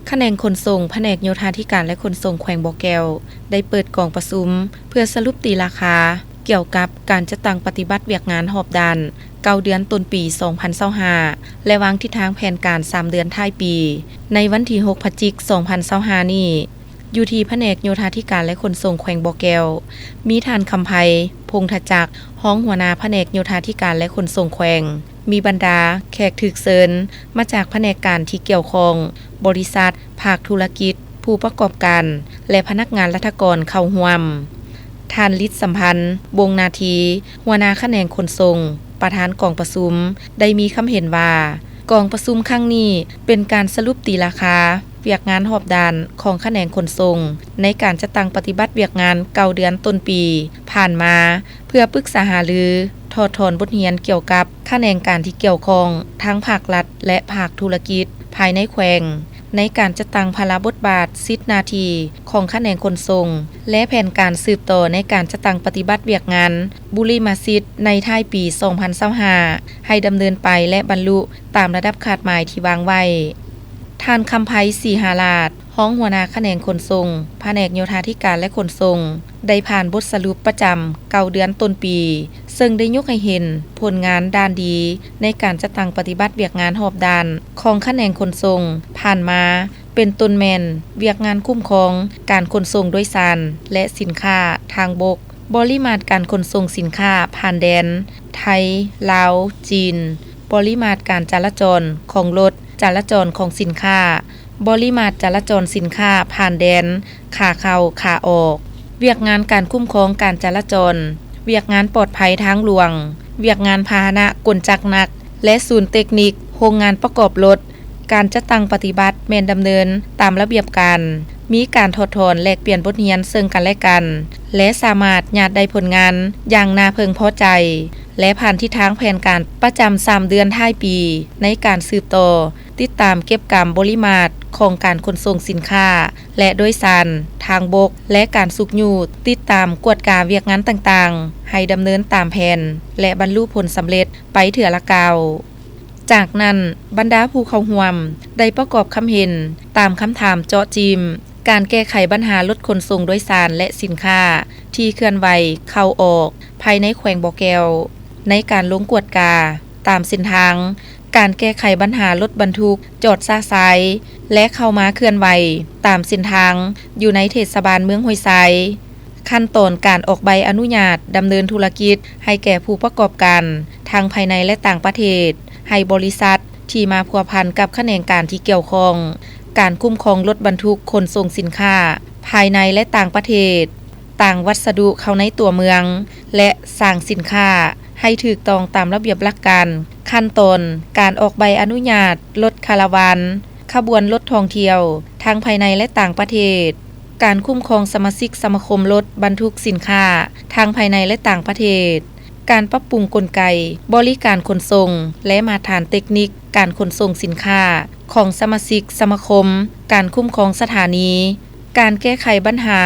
แขนงขนส่งแผนกโยธาธิการและขนส่งแขวงบ่อแก้วได้เปิดกองประชุมเพื่อสรุปตีราคาเกี่ยวกับการจัดตั้งปฏิบัติเวียกงานหอบดัน9เดือนต้นปี 2025 และวางทิศทางแผนการ 3 เดือนท้ายปีในวันที่ 6 พฤศจิกายน 2025 นี้อยู่ที่แผนกโยธาธิการและขนส่งแขวงบ่อแก้วมีท่านคำไพพงษ์ทจักรห้องหัวหน้าแผนกโยธาธิการและขนส่งแขวงมีบรรดาแขกถึกเชิญมาจากแผนกการที่เกี่ยวข้องบริษัทภาคธุรกิจผู้ประกอบการและพนักงานรัฐกรเข้าร่วมท่านฤทธิ์สัมพันธ์วงนาทีหัวหน้าแขนงขนส่งประธานกองประชุมได้มีคำเห็นว่ากองประชุมครั้งนี้เป็นการสรุปตีราคาเวียกงานหอบดานของแขนงขนส่งในการจัดตั้งปฏิบัติเวียกงาน9เดือนต้นปีผ่านมาเพื่อปรึกษาหารือถอดถอนบทเรียนเกี่ยวกับแขนงการที่เกี่ยวข้องทั้งภาครัฐและภาคธุรกิจภายในแขวงในการจัดตั้งภาระบทบาทสิทธิหน้าที่ของแขนงขนส่งและแผนการสืบต่อในการจัดตั้งปฏิบัติเวียกงานบุริมาสิทธิ์ในท้ายปี 2025 ให้ดำเนินไปและบรรลุตามระดับคาดหมายที่วางไว้ท่านคำไพศรีหาราชห้องหัวหน้าแขนงขนส่งแผนกโยธาธิการและขนส่งได้ผ่านบทสรุปประจำ9เดือนต้นปีซึ่งได้ยกให้เห็นผลงานด้านดีในการจัดตั้งปฏิบัติเวียกงานหอบดานของแขนงขนส่งผ่านมาเป็นต้นแม่นเวียกงานคุ้มครองการขนส่งโดยสารและสินค้าทางบกบริมาตรการขนส่งสินค้าผ่านแดนไทยลาวจีนปริมาตรการจราจรของรถจราจรของสินค้าบริมาตรจราจรสินค้าผ่านแดนขาเข้าขาออกเวียกงานการคุ้มครองการจราจรเวียกงานปลอดภัยทางหลวงเวียกงานพาหนะกลจักรหนักและศูนย์เทคนิคโรงงานประกอบรถการจัดตั้งปฏิบัติแม่นดำเนินตามระเบียบการมีการถอดถอนแลกเปลี่ยนบทเรียนซึ่งกันและกันและสามารถญาติได้ผลงานอย่างน่าพึงพอใจและผ่านทิศทางแผนการประจำ3เดือนท้ายปีในการสืบต่อติดตามเก็บกำบริมาตรของการขนส่งสินค้าและโดยสารทางบกและการสุกยูดติดตามกวดกาเวียกงานต่างๆให้ดำเนินตามแผนและบรรลุผลสำเร็จไปเถื่อละกาวจากนั้นบรรดาผู้เข้าร่วมได้ประกอบคำเห็นตามคำถามเจาะจิมการแก้ไขปัญหารถขนส่งโดยสารและสินค้าที่เคลื่อนไหวเข้าออกภายในแขวงบ่อแก้วในการลงกวดกาตามเส้นทางการแก้ไขปัญหารถบรรทุกจอดซ่าซ้ายและเข้ามาเคลื่อนไหวตามเส้นทางอยู่ในเทศบาลเมืองห้วยทรายขั้นตอนการออกใบอนุญาตดำเนินธุรกิจให้แก่ผู้ประกอบการทั้งภายในและต่างประเทศให้บริษัทที่มาพัวพันกับแขนงการที่เกี่ยวข้องการคุ้มครองรถบรรทุกขนส่งสินค้าภายในและต่างประเทศต่างวัสดุเข้าในตัวเมืองและสร้างสินค้าให้ถูกต้องตามระเบียบหลักการขั้นตอนการออกใบอนุญาตรถคาราวานขบวนรถท่องเที่ยวทั้งภายในและต่างประเทศการคุ้มครองสมาชิกสมาคมรถบรรทุกสินค้าทั้งภายในและต่างประเทศการปรับปรุงกลไกบริการขนส่งและมาตรฐานเทคนิคการขนส่งสินค้าของสมาชิกสมาคมการคุ้มครองสถานีการแก้ไขปัญหา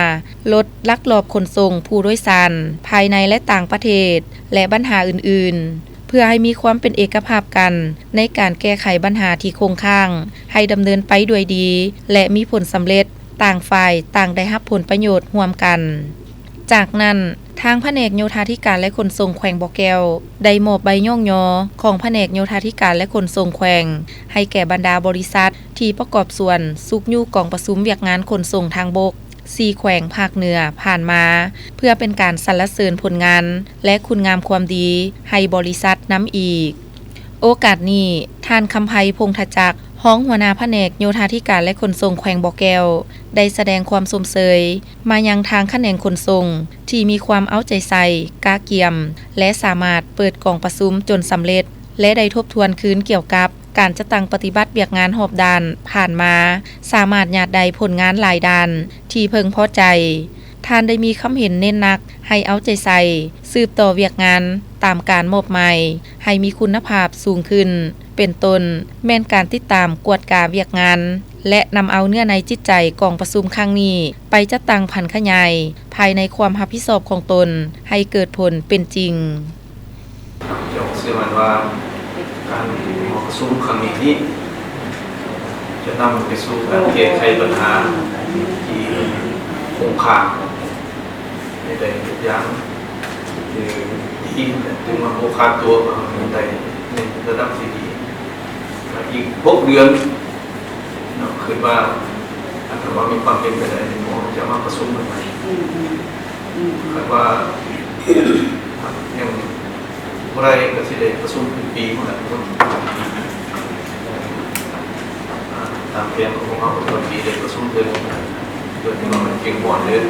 รถลักลอบขนส่งผู้โดยสารภายในและต่างประเทศและปัญหาอื่นๆเพื่อให้มีความเป็นเอกภาพกันในการแก้ไขปัญหาที่คงค้างให้ดำเนินไปด้วยดีและมีผลสำเร็จต่างฝ่ายต่างได้รับผลประโยชน์ร่วมกันจากนั้นทางแผนกโยธาธิการและขนส่งแขวงบ่อแก้วได้มอบใบย่องยอของแผนกโยธาธิการและขนส่งแขวงให้แก่บรรดาบริษัทที่ประกอบส่วนสุกยูกองประชุมเวียกงานขนส่งทางบก4แขวงภาคเหนือผ่านมาเพื่อเป็นการสรรเสริญผลงานและคุณงามความดีให้บริษัทนำอีกโอกาสนี้ท่านคำไพพงษ์ทจักรห้องหัวหน้าแผนกโยธาธิการและขนส่งแขวงบ่อแก้วได้แสดงความสมเสยมายังทางแขนงขนส่งที่มีความเอาใจใส่กล้าเกี่ยมและสามารถเปิดกองประชุมจนสำเร็จและได้ทบทวนคืนเกี่ยวกับการจัดตั้งปฏิบัติเวียกงานหอบดานผ่านมาสามารถญาติได้ผลงานหลายด้านที่เพึงพอใจท่านได้มีคำเห็นเน้นหนักให้เอาใจใส่สืบต่อเวียกงานตามการมอบหมายให้มีคุณภาพสูงขึ้นเป็นต้นแม่นการติดตามกวดกาเวียกงานและนำเอาเนื้อในจิตใจกองประชุมครั้งนี้ไปจัดตั้งพันขยายภายในความรับผิดชอบของตนให้เกิดผลเป็นจริงเชื่อมั่นว่าการประชุมครั้งนี้จะ จะนำไปสู่การแก้ไขปัญหาที่คงค้างในใดอย่างที่ถึงมาโมคาตัวมาในระดับที่ดีอีก6 เดือนคือว่าถ้าว่ามีความเป็นไปได้หมอจะมาประชุมกันใหม่คือว่าอย่างไรก็สิได้ประชุมเป็นปีหมดแล้วตามแผนของเราเป็นปีได้ประชุมเดือนที่ว่ามันเก่งก่อนเลย